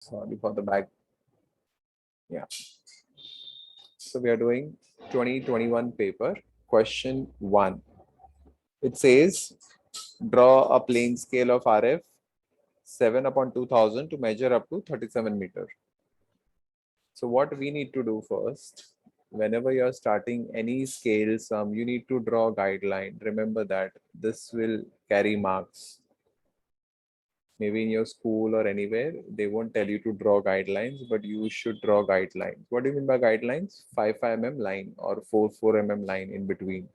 Sorry for the back. Yeah. So we are doing 2021 paper, question 1. It says, draw a plane scale of RF 7/2000 to measure up to 37 meter. So what we need to do first, whenever you're starting any scale sum, you need to draw a guideline. Remember that this will carry marks. Maybe in your school or anywhere, they won't tell you to draw guidelines, but you should draw guidelines. What do you mean by guidelines? 5 line or 4 line in between.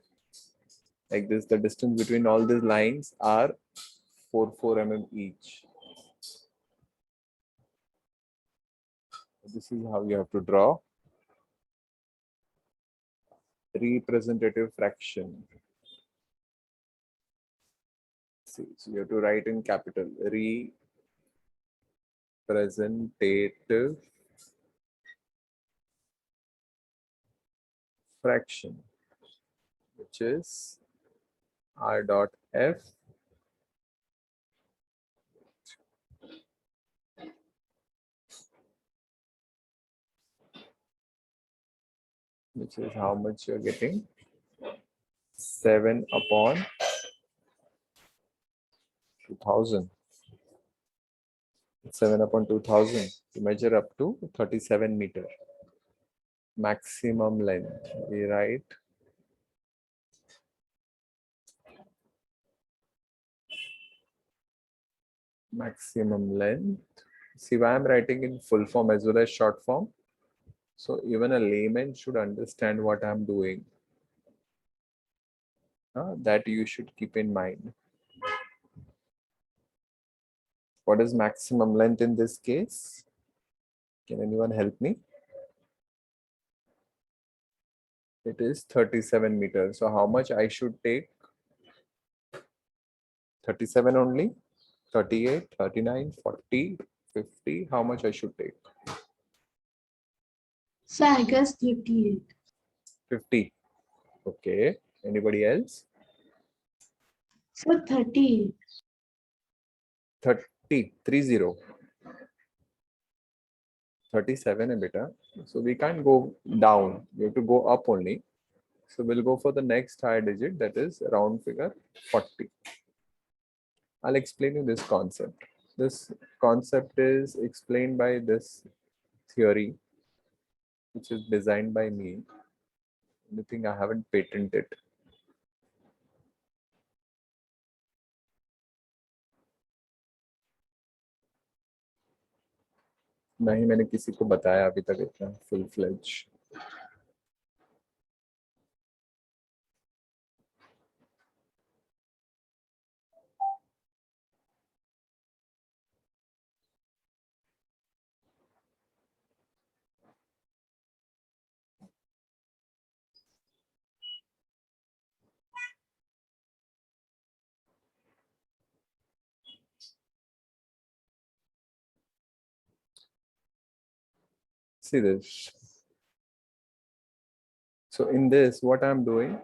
Like this, the distance between all these lines are 4 each. This is how you have to draw representative fraction. See, so you have to write in capital representative fraction, which is R dot F which is how much you're getting, 7/2000. 7/2000 to measure up to 37 meter. Maximum length, we write maximum length. See why I'm writing in full form as well as short form. So even a layman should understand what I'm doing. That you should keep in mind. What is maximum length in this case? Can anyone help me? It is 37 meters. So how much I should take? 37 only? 38, 39, 40, 50. How much I should take? So I guess 38. 50. Okay. Anybody else? So 38. 30, 30. 37 beta. So we can't go down. We have to go up only. So we'll go for the next higher digit, that is round figure 40. I'll explain you this concept. This concept is explained by this theory, which is designed by me. The thing I haven't patented. ना ही मैंने किसी को बताया अभी तक इतना full fledged. See this. So in this, what I'm doing,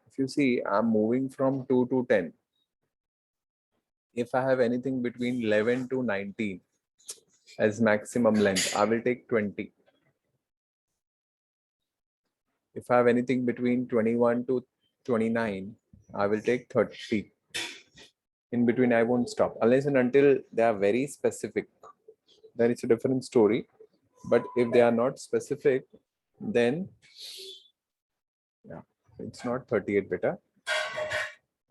if you see, I'm moving from 2 to 10. If I have anything between 11 to 19 as maximum length, I will take 20. If I have anything between 21 to 29, I will take 30. In between, I won't stop unless and until they are very specific. Then it's a different story. But if they are not specific, then yeah, it's not 38 beta.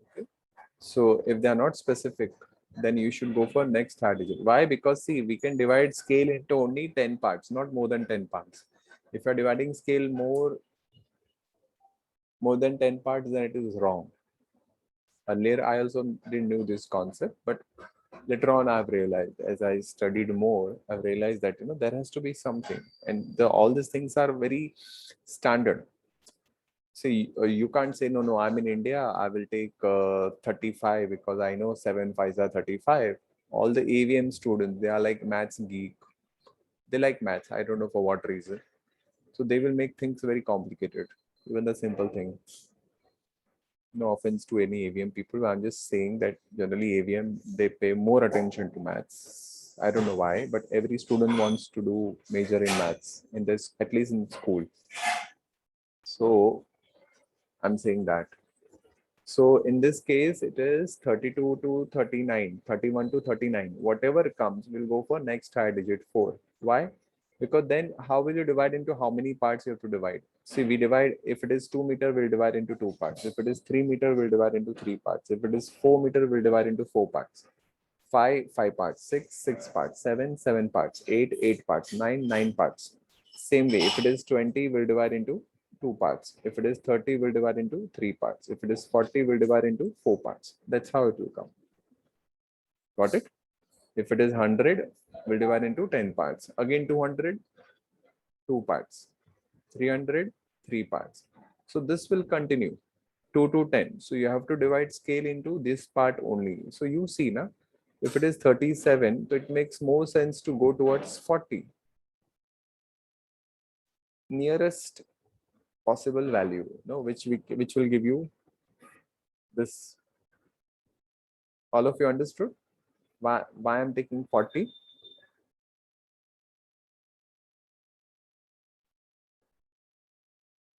Okay. So if they are not specific, then you should go for next higher digit. Why? Because see, we can divide scale into only 10 parts, not more than 10 parts. If you're dividing scale more than 10 parts, then it is wrong. Earlier, I also didn't know this concept, but later on, I've realized as I studied more, I've realized that there has to be something, and all these things are very standard. See, you can't say no. I'm in India. I will take 35 because I know 7 5s are 35. All the AVM students, they are like maths geek. They like maths. I don't know for what reason. So they will make things very complicated, even the simple thing. No offense to any AVM people. I'm just saying that generally AVM, they pay more attention to maths. I don't know why, but every student wants to do major in maths in this, at least in school. So I'm saying that. So in this case, it is 32 to 39, 31 to 39. Whatever comes, we'll go for next higher digit 4. Why? Because then how will you divide into how many parts you have to divide? See, we divide, if it is 2 meter, we'll divide into 2 parts. If it is 3 meter, we'll divide into 3 parts. If it is 4 meter, we'll divide into 4 parts. 5 parts, 6 parts, 7 parts, 8 parts, 9 parts. Same way, if it is 20, we'll divide into 2 parts. If it is 30, we'll divide into 3 parts. If it is 40, we'll divide into 4 parts. That's how it will come. Got it? If it is 100, we'll divide into 10 parts. Again 200, 2 parts. 300, 3 parts. So this will continue 2 to 10. So you have to divide scale into this part only. So you see, na, if it is 37, so it makes more sense to go towards 40. Nearest possible value, no, which will give you this. All of you understood why I'm taking 40?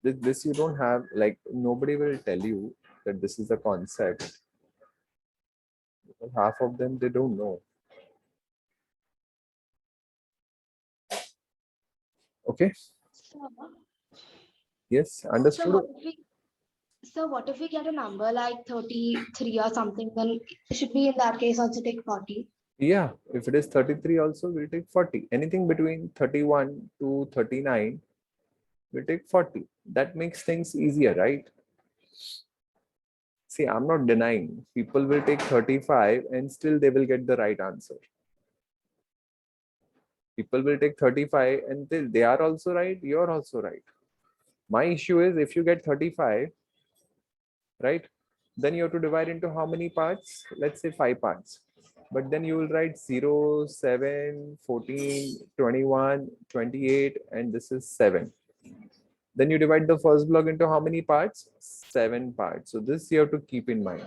This you don't have, like, nobody will tell you that this is a concept. Half of them, they don't know. Okay. Yes, So understood. what if we get a number like 33 or something? Then it should be in that case also take 40. Yeah, if it is 33 also, we'll take 40. Anything between 31 to 39, we'll take 40. That makes things easier, right? See, I'm not denying people will take 35 and still they will get the right answer. People will take 35 and they are also right, you're also right. My issue is if you get 35, right, then you have to divide into how many parts? Let's say 5 parts. But then you will write 0, 7, 14, 21, 28, and this is 7. Then you divide the first block into how many parts? 7 parts. So this you have to keep in mind.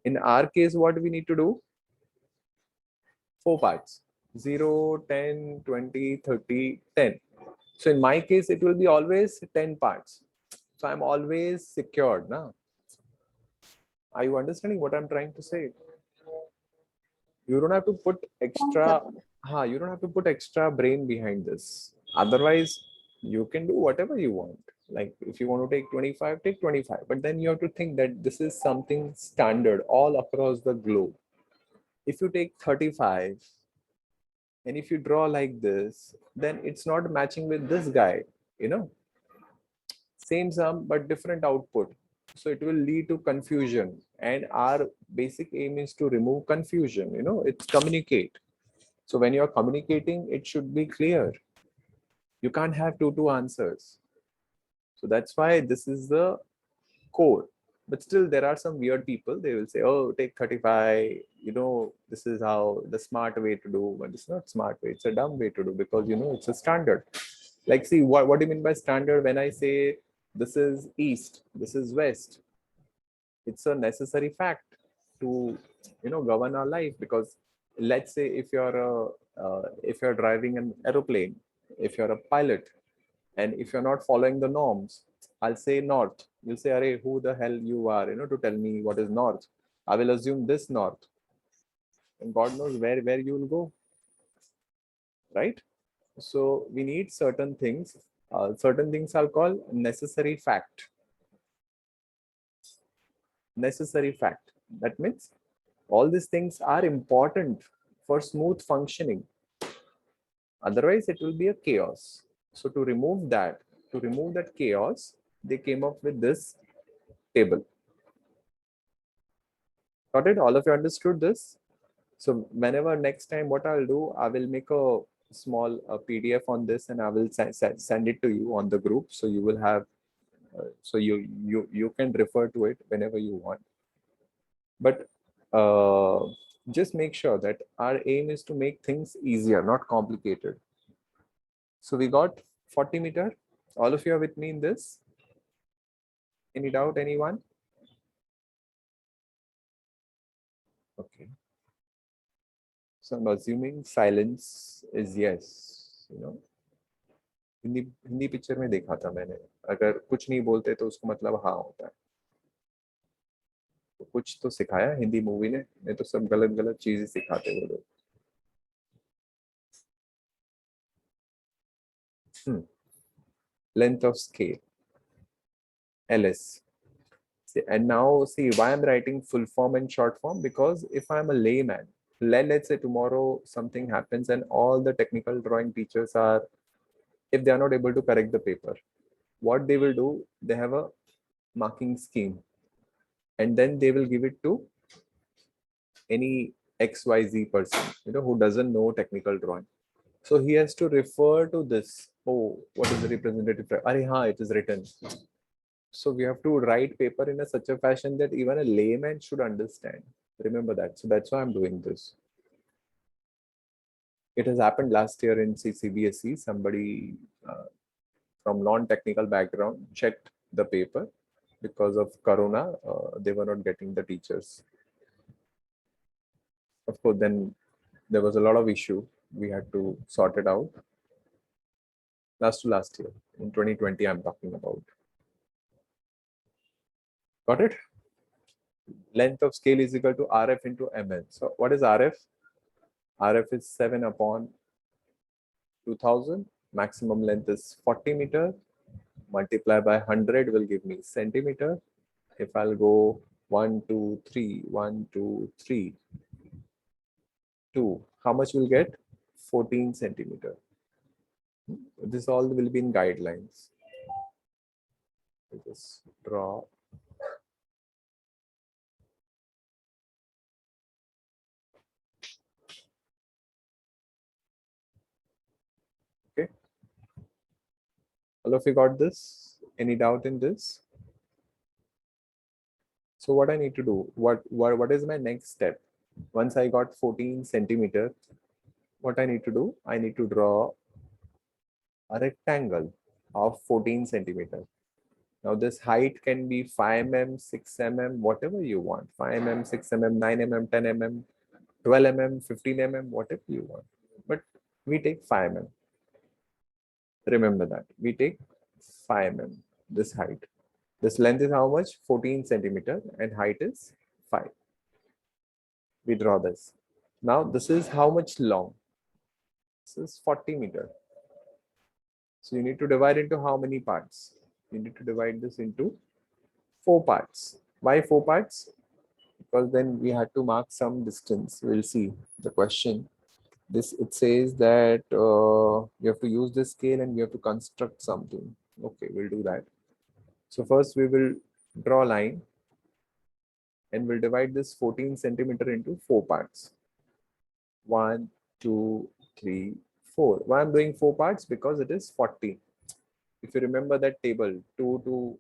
In our case, what we need to do? 4 parts. 0, 10, 20, 30, 10. So in my case, it will be always 10 parts. So I'm always secured now. Are you understanding what I'm trying to say? You don't have to put extra, you don't have to put extra brain behind this. Otherwise, you can do whatever you want. Like if you want to take 25, take 25. But then you have to think that this is something standard all across the globe. If you take 35 and if you draw like this, then it's not matching with this guy, you know, same sum but different output. So it will lead to confusion, and our basic aim is to remove confusion, you know, it's communicate. So when you're communicating, it should be clear. You can't have two answers. So that's why this is the core. But still there are some weird people, they will say, oh, take 35, you know, this is how the smart way to do. But it's not smart way, it's a dumb way to do, because you know it's a standard. Like, see, what do you mean by standard? When I say this is east, this is west, it's a necessary fact to, you know, govern our life. Because let's say if you're driving an aeroplane, if you're a pilot, and if you're not following the norms, I'll say north, you'll say, Arey, who the hell you are, you know, to tell me what is north? I will assume this north, and God knows where you will go, right? So we need certain things. Certain things I'll call necessary fact. Necessary fact. That means all these things are important for smooth functioning. Otherwise, it will be a chaos. So to remove that chaos, they came up with this table. Got it? All of you understood this? So whenever next time, what I'll do, I will make a small PDF on this, and I will send it to you on the group. So you will have, so you can refer to it whenever you want. But just make sure that our aim is to make things easier, not complicated. So we got 40 meter. All of you are with me in this? Any doubt, anyone? Okay. So I'm assuming silence is yes, you know. Hindi Hindi picture में देखा था मैंने, अगर कुछ नहीं बोलते तो उसको मतलब हाँ होता है। तो कुछ तो सिखाया हिंदी मूवी ने, नहीं तो सब गलत गलत चीजें सिखाते वो लोग। Length of scale, LS. And now see why I'm writing full form and short form, because if I'm a layman, let's say tomorrow something happens and all the technical drawing teachers are, if they are not able to correct the paper, what they will do, they have a marking scheme and then they will give it to any XYZ person, you know, who doesn't know technical drawing. So he has to refer to this. Oh, what is the representative? It is written. So we have to write paper in such a fashion that even a layman should understand. Remember that. So that's why I'm doing this. It has happened last year in CBSE. Somebody from non-technical background checked the paper. Because of Corona, they were not getting the teachers. Of course, then there was a lot of issue. We had to sort it out. Last year, in 2020, I'm talking about. Got it? Length of scale is equal to RF into ML. So what is RF? RF is 7 upon 2000. Maximum length is 40 meter. Multiply by 100 will give me centimeter. If I'll go 1, 2, 3, 1, 2, 3, 2, how much will get? 14 centimeter. This all will be in guidelines. Just draw. Okay. All of you got this? Any doubt in this? So what I need to do? What is my next step? Once I got 14 centimeter, what I need to do? I need to draw a rectangle of 14 centimeter. Now this height can be 5 mm, 6 mm, whatever you want. 5 mm, 6 mm, 9 mm, 10 mm, 12 mm, 15 mm, whatever you want. But we take 5 mm. Remember that. We take 5 mm, this height. This length is how much? 14 centimeter and height is 5. We draw this. Now this is how much long? This is 40 meter. So you need to divide into how many parts? You need to divide this into 4 parts. Why 4 parts? Because then we had to mark some distance. We'll see the question. This, it says that you have to use this scale and we have to construct something. Okay, we'll do that. So first we will draw a line and we'll divide this 14 centimeter into 4 parts. 1, 2, 3, 4. Why I'm doing 4 parts? Because it is 40. If you remember that table, 2 to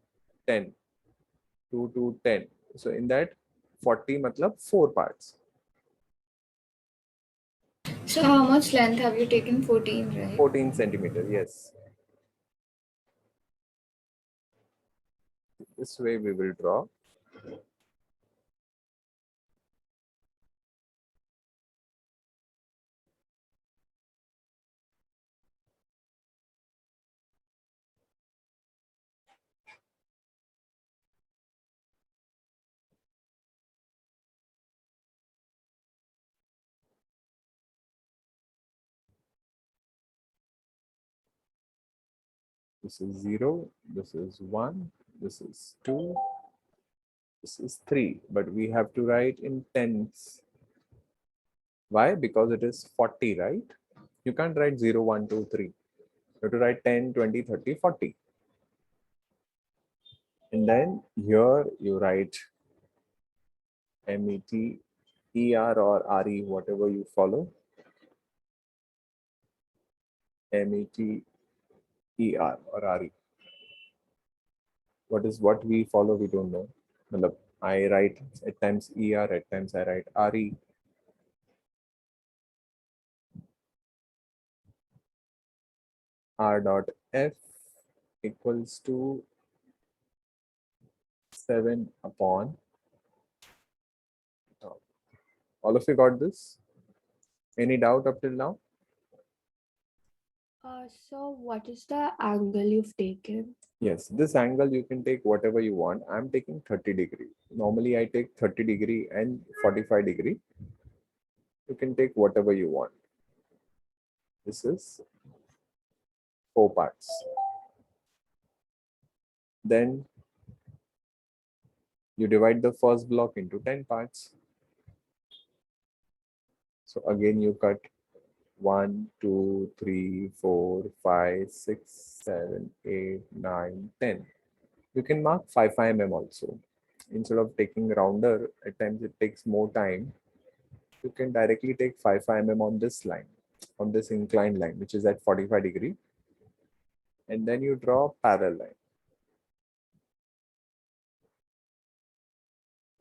10, 2 to 10. So in that 40 matlab 4 parts. So how much length have you taken? 14, right? 14 centimeter, yes. This way we will draw. This is 0, this is 1, this is 2, this is 3, but we have to write in tens. Why? Because it is 40, right? You can't write 0, 1, 2, 3. You have to write 10, 20, 30, 40. And then here you write MET, ER or RE, whatever you follow. MET, ER or RE. What we follow, we don't know. I write at times ER, at times I write RE. R dot F equals to 7 upon. All of you got this? Any doubt up till now? So what is the angle you've taken? Yes, this angle you can take whatever you want. I'm taking 30 degree. Normally I take 30 degree and 45 degree. You can take whatever you want. This is 4 parts. Then you divide the first block into 10 parts. So again you cut 1, 2, 3, 4, 5, 6, 7, 8, 9, 10. You can mark 5 mm also. Instead of taking rounder, at times it takes more time. You can directly take 5 mm on this line, on this inclined line, which is at 45 degree. And then you draw a parallel line.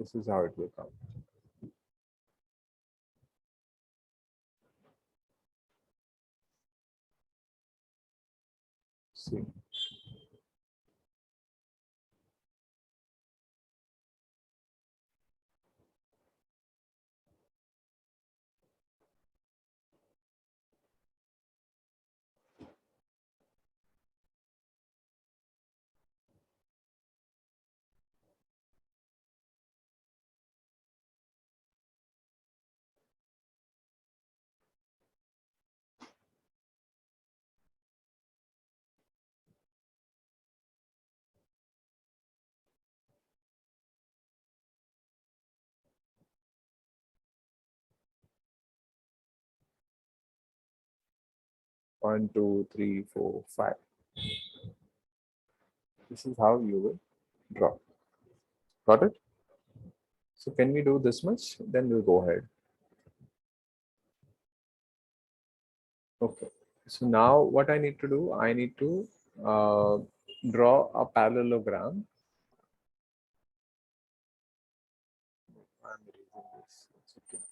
This is how it will come. See. One, two, three, four, 5. This is how you will draw. Got it? So can we do this much? Then we'll go ahead. Okay. So now what I need to do, I need to draw a parallelogram. I'm erasing this. It's okay.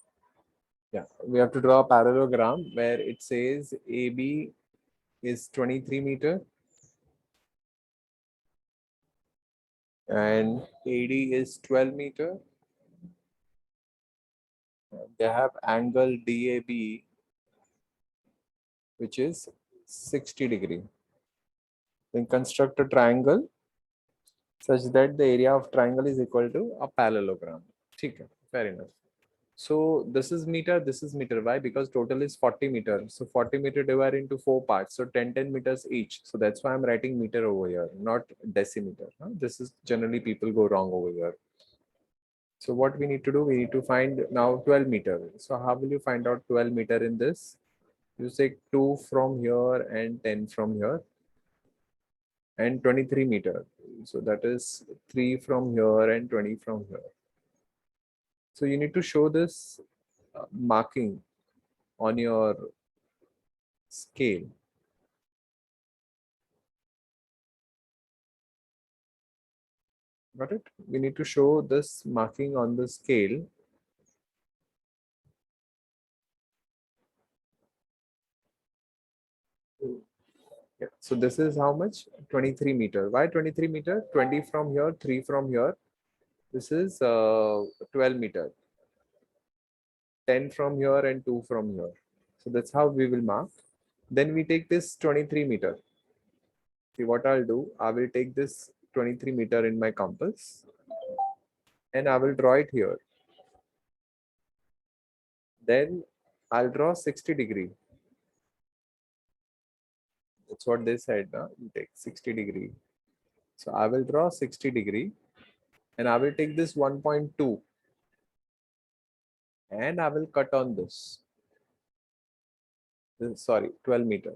Yeah, we have to draw a parallelogram where it says AB is 23 meter and AD is 12 meter. They have angle DAB, which is 60 degree. Then construct a triangle such that the area of triangle is equal to a parallelogram. Okay, fair enough. So this is meter. Why? Because total is 40 meters. So 40 meter divided into 4 parts. So 10 meters each. So that's why I'm writing meter over here, not decimeter. Huh? This is generally people go wrong over here. So what we need to do, we need to find now 12 meter. So how will you find out 12 meter in this? You take 2 from here and 10 from here and 23 meter. So that is 3 from here and 20 from here. So you need to show this marking on your scale. Got it? We need to show this marking on the scale. Yeah. So this is how much? 23 meter. Why 23 meter? 20 from here, 3 from here. This is 12 meter. 10 from here and 2 from here. So that's how we will mark. Then we take this 23 meter. See what I'll do. I will take this 23 meter in my compass and I will draw it here. Then I'll draw 60 degree. That's what they said. You take 60 degree. So I will draw 60 degree and I will take this 1.2 and I will cut on this. Sorry, 12 meter.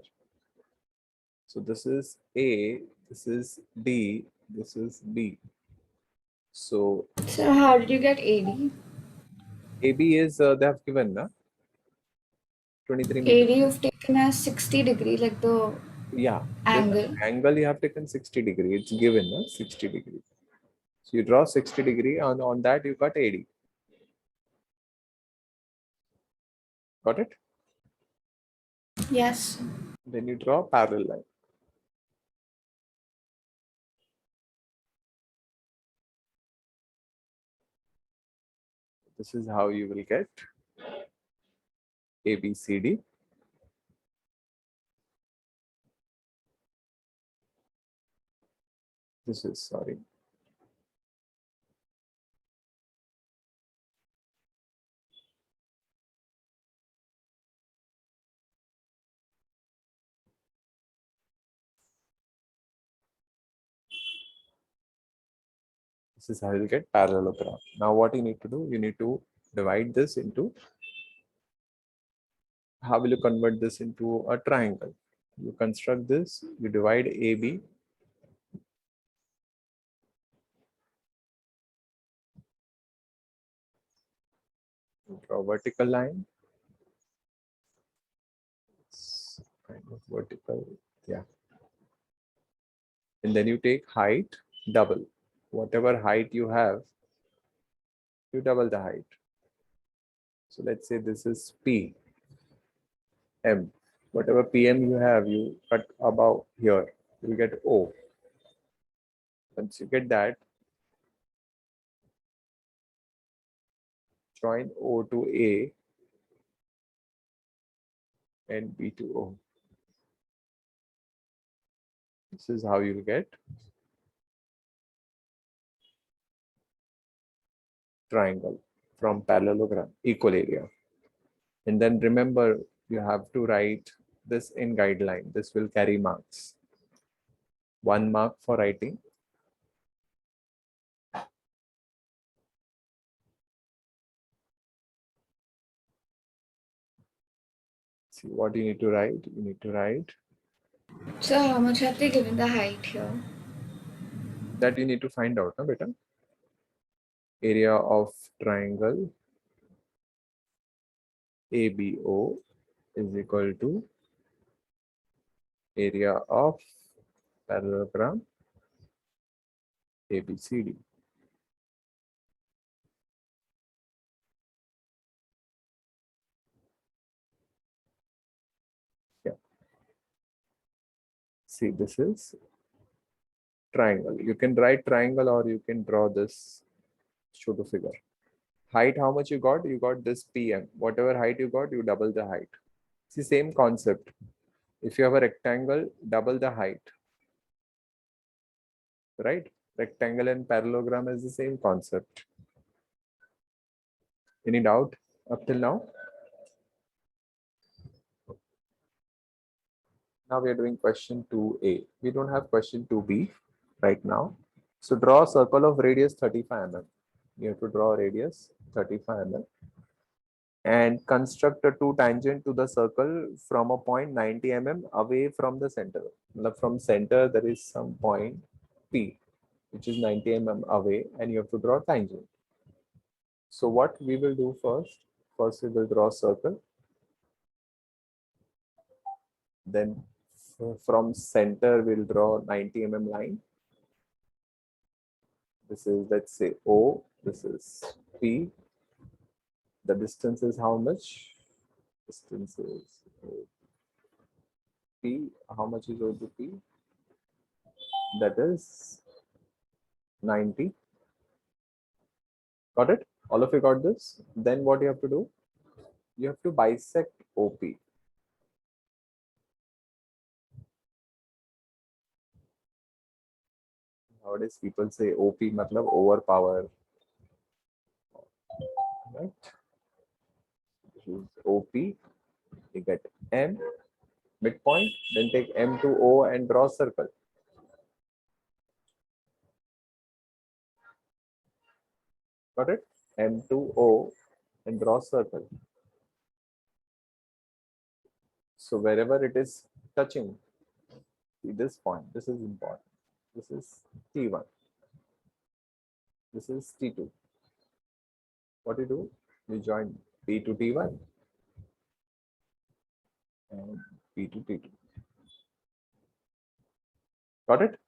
So this is A, this is D, this is B. So how did you get AD? AB is they have given 23 meter. AD you've taken as 60 degree, like the Yeah, angle. angle you have taken 60 degree. It's given 60 degree. So you draw 60 degree on that you got AD. Got it? Yes. Then you draw parallel line. This is how you will get ABCD. This is, sorry. This is how you get parallelogram. Now what you need to do, you need to divide this into, how will you convert this into a triangle? You construct this, you divide AB. Draw a vertical line. It's kind of vertical, yeah. And then you take height, double. Whatever height you have, you double the height. So let's say this is P, M. Whatever PM you have, you cut above here, you get O. Once you get that, join O to A and B to O. This is how you get triangle from parallelogram, equal area. And then remember, you have to write this in guideline. This will carry marks. 1 mark for writing. See what you need to write. You need to write So how much have they given the height here? that you need to find out, na beta? Area of triangle ABO is equal to area of parallelogram ABCD. Yeah. See, this is triangle. You can write triangle or you can draw this pseudo figure. Height, how much you got? You got this PM. Whatever height you got, you double the height. See, same concept. If you have a rectangle, double the height. Right? Rectangle and parallelogram is the same concept. Any doubt up till now? Now we are doing question 2A. We don't have question 2B right now. So draw a circle of radius 35 mm. You have to draw a radius 35 mm. And construct a two tangent to the circle from a point 90 mm away from the center. From center, there is some point P, which is 90 mm away, and you have to draw tangent. So what we will do first we will draw a circle. Then from center, we'll draw 90 mm line. This is, let's say, O. This is P. The distance is how much? Distance is P. How much is O to P? That is 90. Got it? All of you got this? Then what you have to do? You have to bisect OP. Nowadays people say OP matlab overpower. Right? This is OP. You get M, midpoint, then take M to O and draw circle. Got it? M to O and draw circle. So wherever it is touching, see this point, this is important. This is T1. This is T2. What you do? You join P to T1 and P to T2. Got it?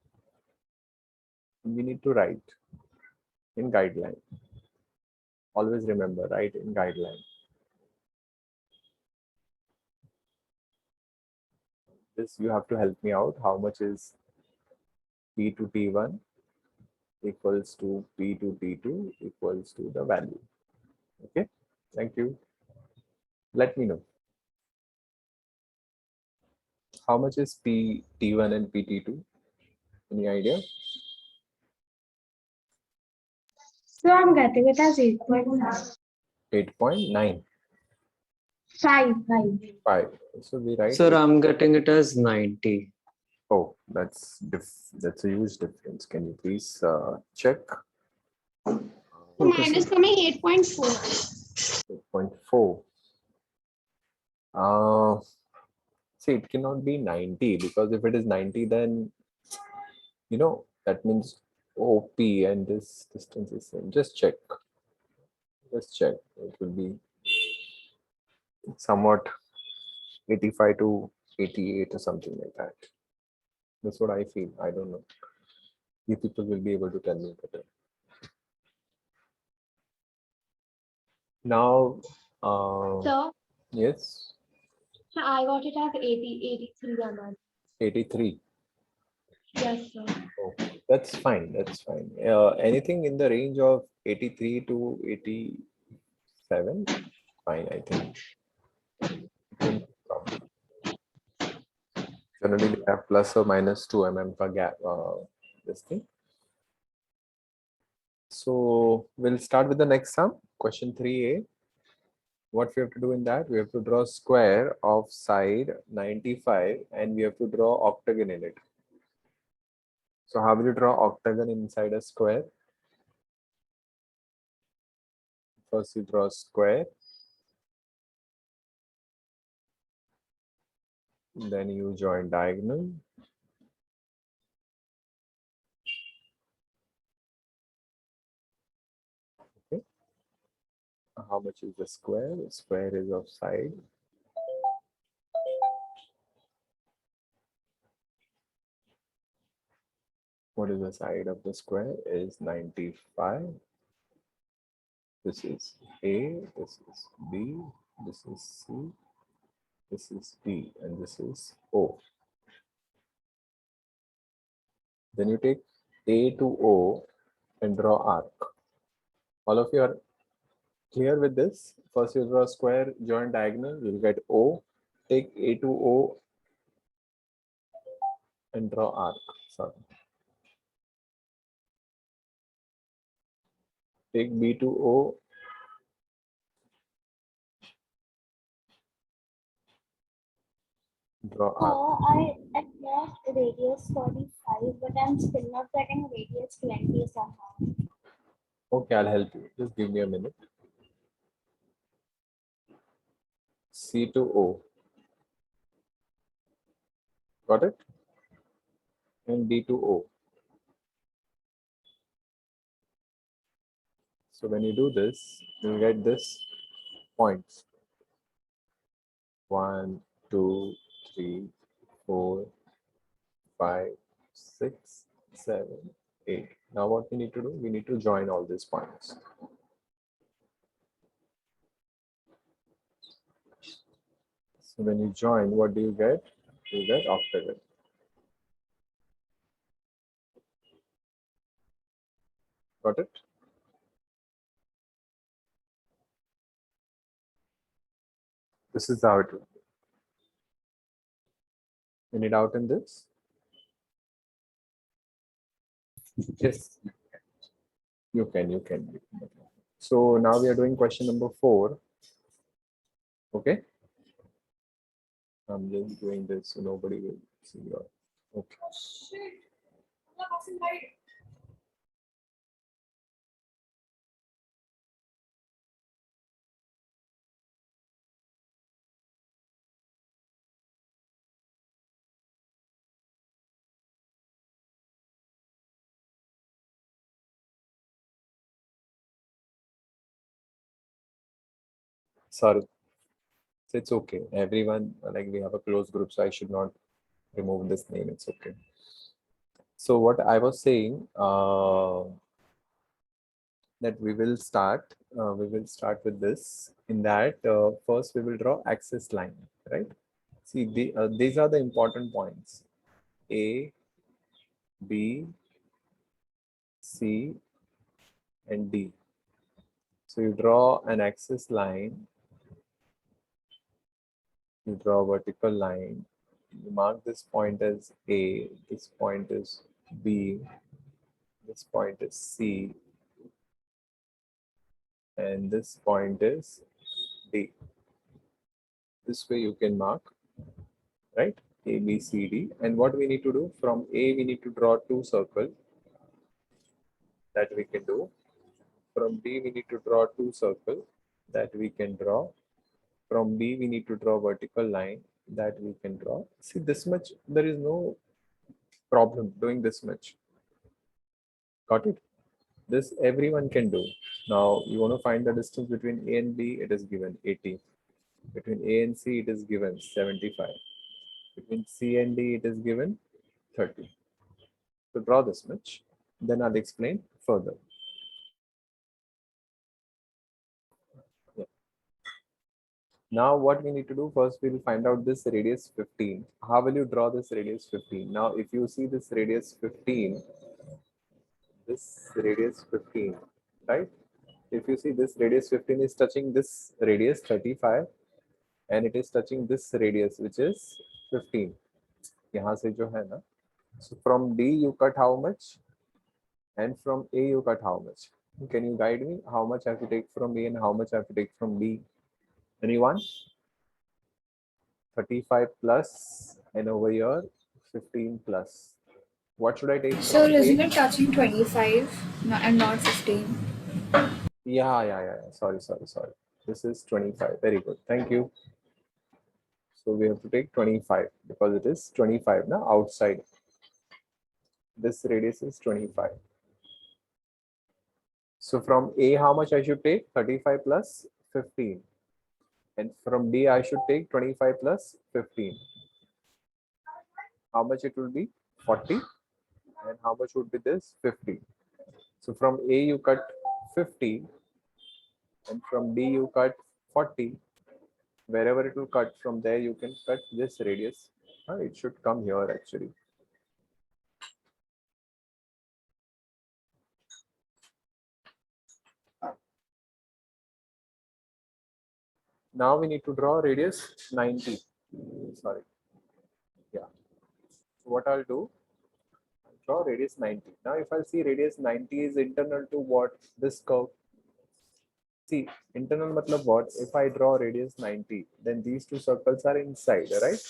We need to write in guideline. Always remember, write in guideline. This you have to help me out. How much is P to T1 equals to P to T2 equals to the value. Okay, thank you. Let me know. How much is PT1 and PT2? Any idea? So I'm getting it as 8.5. 8.9. 5. 5. So we write. Sir, I'm getting it as 90. Oh, that's a huge difference. Can you please check? Mine is coming 8.4. 8.4. See, it cannot be 90 because if it is 90, then that means OP and this distance is same. Just check. Just check. It will be somewhat 85 to 88 or something like that. That's what I feel. I don't know. You people will be able to tell me better. Now, Sir, yes, so I got it as 83 mm. 83. Yes, sir. Okay, that's fine. That's fine. Anything in the range of 83 to 87, fine, I think. No problem. Generally, they have plus or minus 2 mm per gap. This thing. So we'll start with the next sum. Question 3a. What we have to do in that? We have to draw square of side 95 and we have to draw octagon in it. So how will you draw octagon inside a square? First you draw square. Then you join diagonal. Okay. How much is the square? The square is of side. What is the side of the square? Is 95. This is A, this is B, this is C, this is D, and this is O. Then you take A to O and draw arc. All of you are clear with this? First you draw square, join diagonal, you'll get O. Take A to O and draw arc. Sorry. Take B to O. Draw arc. I at most radius 45, but I'm still not getting radius 20 somehow. Okay, I'll help you. Just give me a minute. C to O. Got it? And B to O. So when you do this, you get this points. 1, 2, 3, 4, 5, 6, 7, 8. Now what we need to do? We need to join all these points. So when you join, what do you get? You get octagon. Got it? This is how it will be. Any doubt in this? Yes. You can. So now we are doing question number 4. Okay. I'm just doing this so nobody will see your. Okay. Sorry. It's okay. Everyone, like we have a close group, so I should not remove this name. It's okay. So what I was saying, that we will start with this. In that, first we will draw axis line, right? See, these are the important points: A, B, C, and D. So So you draw an axis line, you draw a vertical line, you mark this point as A, this point is B, this point is C, and this point is D. This way you can mark, right? A, B, C, D. And what we need to do, from A, we need to draw two circles. That we can do. From D, we need to draw two circles. That we can draw. From B, we need to draw vertical line. That we can draw. See, this much, there is no problem doing this much. Got it? This everyone can do. Now, you want to find the distance between A and B, it is given 80. Between A and C, it is given 75. Between C and D, it is given 30. So draw this much, then I'll explain further. Yeah. Now what we need to do, first we'll find out this radius 15. How will you draw this radius 15? Now if you see this radius 15, right? If you see this radius 15 is touching this radius 35 and it is touching this radius which is 15. यहाँ से जो है ना, so from D you cut how much? And from A you cut how much? Can you guide me? How much I have to take from A and how much I have to take from B? Anyone? 35 plus and over here 15 plus. What should I take? So from A? isn't it touching 25 and not 15? Yeah. Sorry. This is 25. Very good. Thank you. So we have to take 25 because it is 25 now outside. This radius is 25. So from A, how much I should take? 35 plus 15. And from D, I should take 25 plus 15. How much it will be? 40. And how much would be this? 50. So from A, you cut 50. And from D, you cut 40. Wherever it will cut, from there, you can cut this radius. It should come here actually. Now we need to draw radius 90. Sorry. Yeah. So what I'll do, I'll draw radius 90. Now if I see radius 90 is internal to what? This curve. See, internal matlab what? If I draw radius 90, then these two circles are inside, right?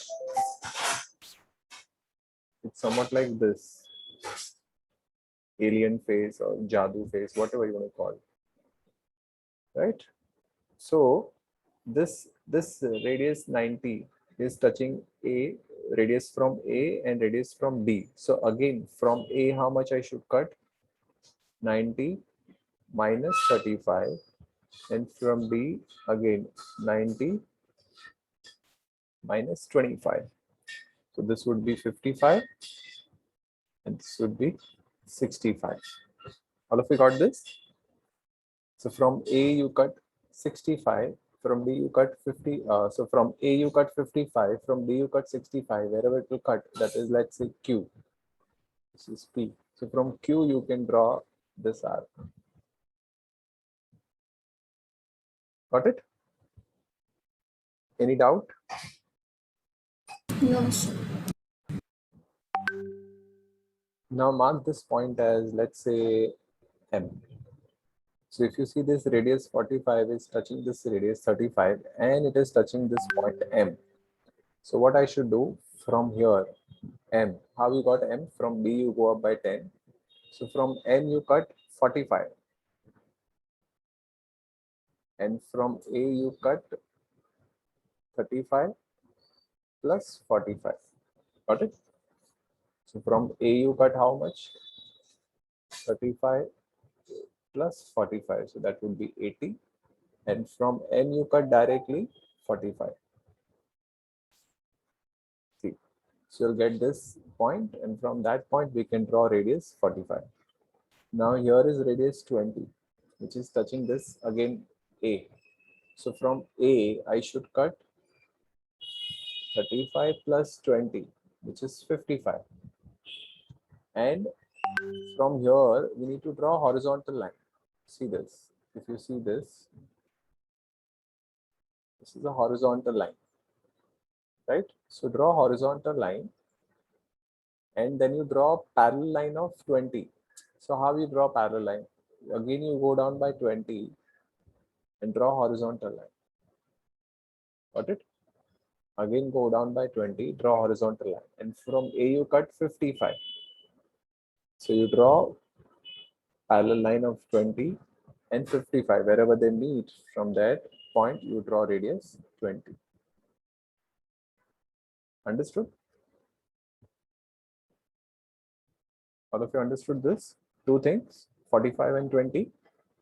It's somewhat like this. Alien face or Jadoo face, whatever you want to call it. Right? So this radius 90 is touching A, radius from A and radius from B. So again, from A, how much I should cut? 90 minus 35. And from B, again, 90 minus 25. So this would be 55 and this would be 65. All of you got this? So from A, you cut 65. From B, you cut 50. So from A, you cut 55. From B, you cut 65. Wherever it will cut, that is, let's say, Q. This is P. So from Q, you can draw this arc. Got it? Any doubt? No, sir. Now mark this point as, let's say, M. So if you see this radius 45 is touching this radius 35 and it is touching this point M. So what I should do from here, M, how you got M? From B you go up by 10. So from M you cut 45. And from A you cut 35 plus 45. Got it? So from A you cut how much? 35 plus 45. So that would be 80. And from M you cut directly 45. See. So you'll get this point, and from that point we can draw radius 45. Now here is radius 20, which is touching this again A. So from A, I should cut 35 plus 20, which is 55. And from here, we need to draw a horizontal line. See this. if you see this is a horizontal line, right? So draw a horizontal line and then you draw a parallel line of 20. So how you draw parallel line? Again, you go down by 20 and draw horizontal line. Got it? Again, go down by 20, draw horizontal line. And from A, you cut 55. So you draw parallel line of 20 and 55. Wherever they meet from that point, you draw radius 20. Understood? All of you understood this? Two things, 45 and 20.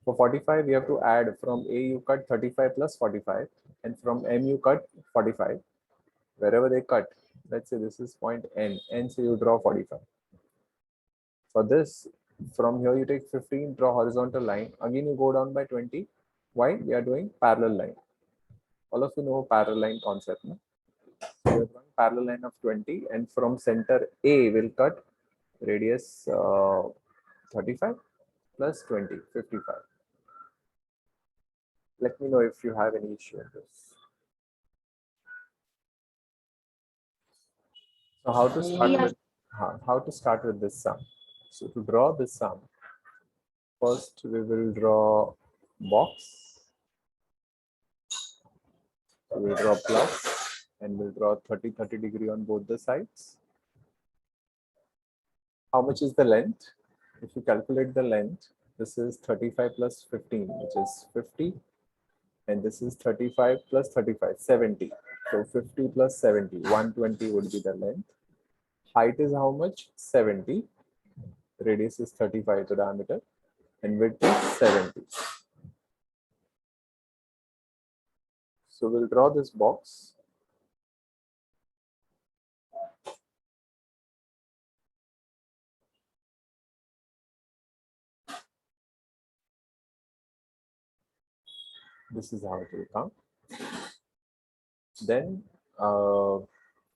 For 45, we have to add from A, you cut 35 plus 45. And from M, you cut 45. Wherever they cut, let's say this is point N. N, so you draw 45. For this, from here you take 15, draw horizontal line. Again, you go down by 20. Why? We are doing parallel line. All of you know parallel line concept. No? So we are drawing parallel line of 20, and from center A will cut radius 35 plus 20, 55. Let me know if you have any issue with this. So how to start Yeah. with how to start with this sum? So to draw this sum, first we will draw box. So we'll draw plus and we'll draw 30 degree on both the sides. How much is the length? If you calculate the length, this is 35 plus 15, which is 50. And this is 35 plus 35, 70. So 50 plus 70, 120 would be the length. Height is how much? 70. Radius is 35 to diameter. And width is 70. So we'll draw this box. This is how it will come. Then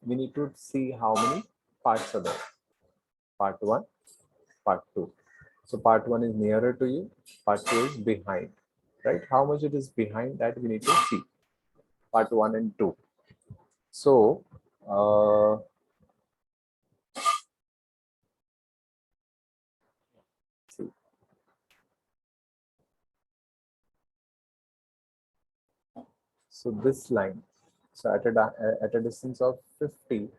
we need to see how many parts are there. Part 1, part 2. So part 1 is nearer to you, part 2 is behind, right? How much it is behind, that we need to see. Part 1 and 2. So see. So this line, so at a distance of 50,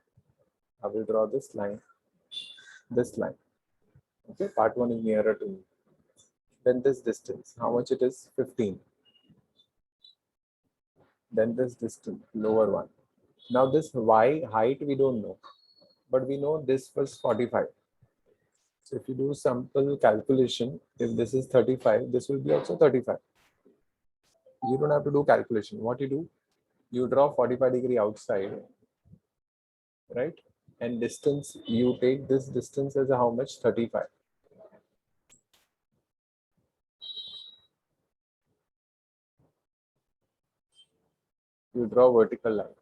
I will draw this line. Okay, part 1 is nearer to me. Then this distance, how much it is? 15. Then this distance, lower one. Now this y height we don't know, but we know this was 45. So if you do simple calculation, if this is 35, this will be also 35. You don't have to do calculation. What you do, you draw 45 degree outside, right? And distance, you take this distance as a how much? 35. You draw vertical line.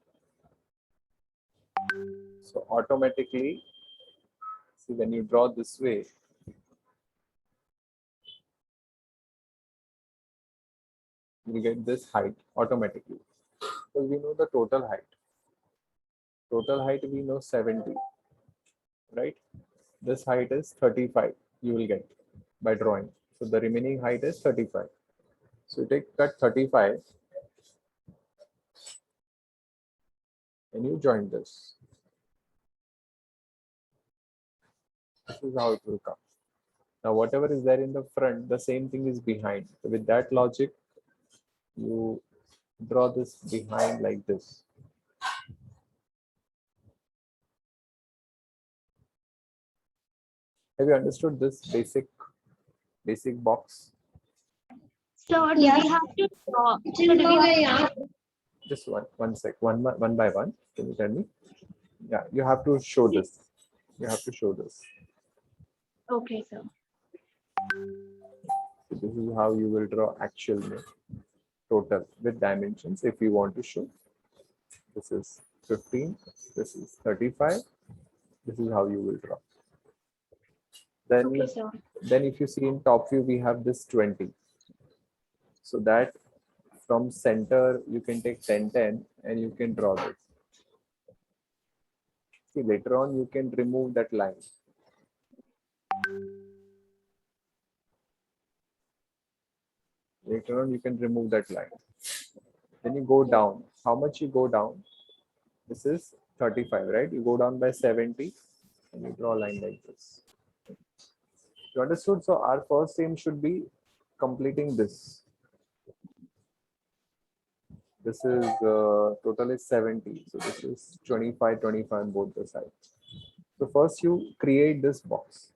So automatically, see when you draw this way, you get this height automatically. So we know the total height. Total height we know 70, right? This height is 35, you will get by drawing. So the remaining height is 35. So you take cut 35 and you join this. This is how it will come. Now whatever is there in the front, the same thing is behind. So with that logic, you draw this behind like this. Have you understood this basic box? So do we have to draw? So do we have Just one sec, one by one. Can you tell me? Yeah, you have to show this. You have to show this. Okay, sir. So this is how you will draw actual total with dimensions. If you want to show, this is 15, this is 35. This is how you will draw. Then, Okay, sir. then if you see in top view, we have this 20. So that from center, you can take 10, 10 and you can draw this. See, later on, you can remove that line. Later on, you can remove that line. Then you go down. How much you go down? This is 35, right? You go down by 70 and you draw a line like this. You understood? So our first aim should be completing this. This is total is 70. So this is 25, 25 on both the sides. So first you create this box.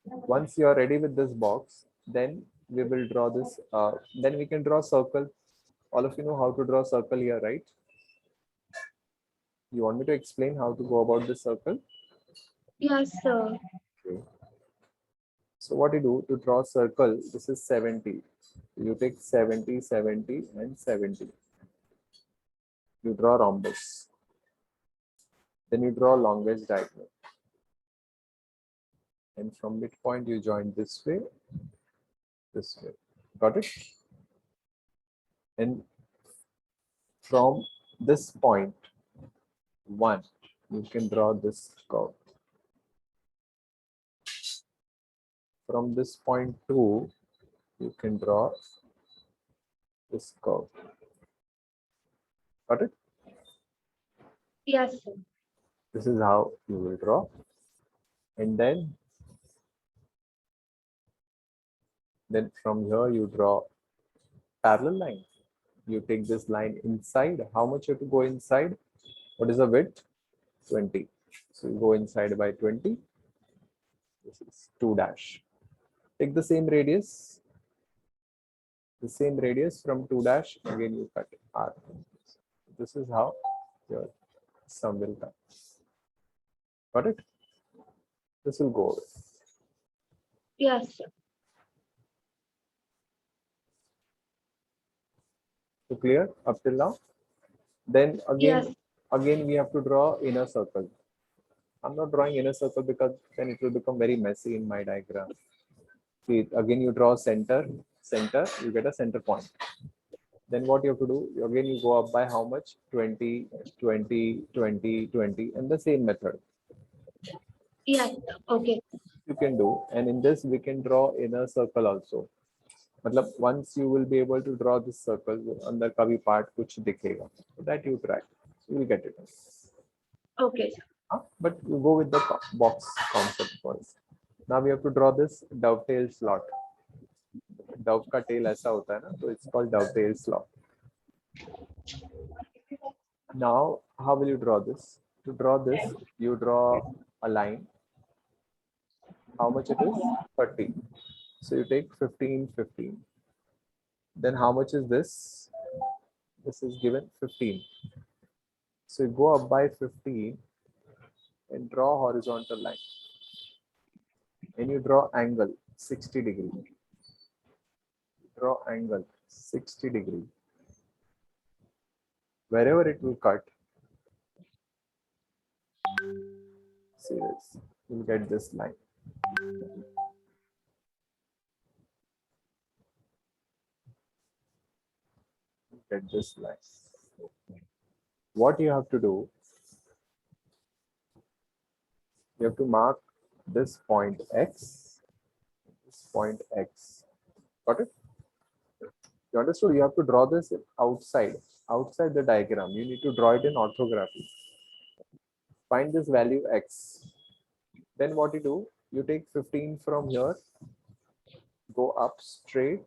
Once you are ready with this box, then we will draw this. Then we can draw circle. All of you know how to draw circle here, right? You want me to explain how to go about this circle? Yes, sir. Okay. So what you do to draw circle, this is 70. You take 70, 70 and 70. You draw rhombus. Then you draw longest diagonal. And from midpoint you join this way. Got it? And from this point, 1, you can draw this curve. From this point 2, you can draw this curve. Got it? Yes, sir. This is how you will draw. And then from here you draw parallel line. You take this line inside. How much you have to go inside? What is the width? 20. So you go inside by 20. This is 2 dash. Take the same radius. The same radius from 2 dash. Again you cut R. This is how your sum will come. Got it? This will go away. Yes, sir. So clear up till now? Then again, Yes. again we have to draw inner circle. I'm not drawing inner circle because then it will become very messy in my diagram. See, again you draw center, you get a center point. Then what you have to do, again you go up by how much? 20, 20, 20, 20, and the same method Yes, sir. Okay. you can do. And in this we can draw inner circle also. मतलब once you will be able to draw this circle, अंदर का भी part कुछ दिखेगा. So that you try, you will get it. Okay, sir. But you go with the box concept first. Now we have to draw this dovetail slot. Dove का tail ऐसा होता है ना, so it's called dovetail slot. Now, how will you draw this? To draw this, you draw a line. How much it is? 30. So you take 15, 15. Then how much is this? This is given 15. So you go up by 15 and draw horizontal line. And you draw angle 60 degree. Draw angle 60 degree. Wherever it will cut, see this, you'll get this line. Get this line. What you have to do, you have to mark this point X, this point X. Got it? You understood? You have to draw this outside the diagram. You need to draw it in orthography. Find this value X. Then what you do, you take 15 from here, go up straight,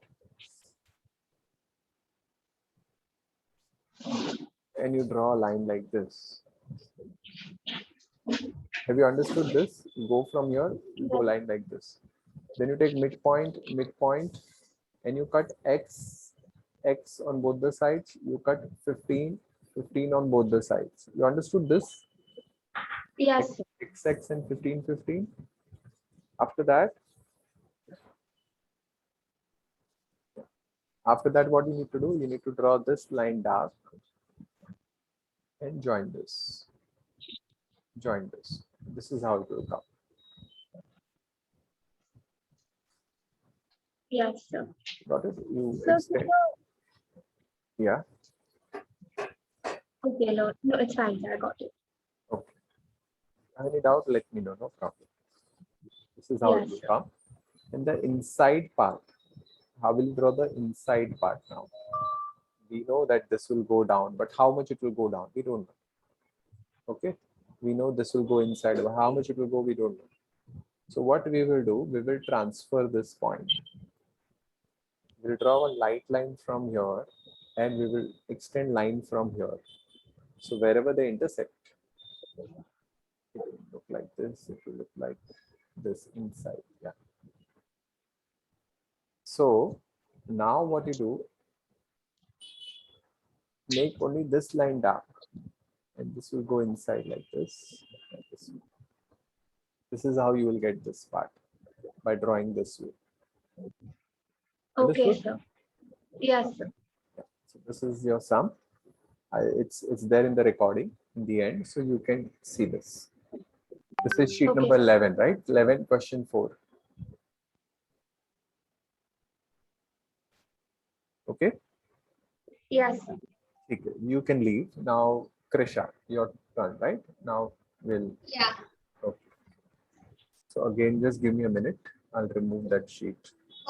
and you draw a line like this. Have you understood this? Go from here, you go line like this. Then you take midpoint, and you cut X on both the sides. You cut 15 on both the sides. You understood this? Yes, sir. X and 15. After that, what you need to do, you need to draw this line dark and join this. This is how it will come. Yes, sir. Got it? You So, extend. Yeah. Okay, no, it's fine, sir. I got it. Okay. Any doubt? Let me know. No problem. This is how it Yes, will sir. come. And the inside part. How will you draw the inside part now? We know that this will go down, but how much it will go down? We don't know. Okay. We know this will go inside, but how much it will go? We don't know. So what we will do, we will transfer this point. We'll draw a light line from here and we will extend line from here. So wherever they intersect, it will look like this, it will look like this inside. Yeah. So now what you do, make only this line dark and this will go inside like this. Like this. This is how you will get this part by drawing this way. Okay, Understood? sir. Yes, sir. So this is your sum. It's there in the recording in the end, so you can see this. This is sheet Okay, number sir. 11, right? 11, question 4. Okay, Yes, sir. okay. You can leave now. Krisha, your turn, right? Now we'll. Yeah. Okay. So again, just give me a minute. I'll remove that sheet.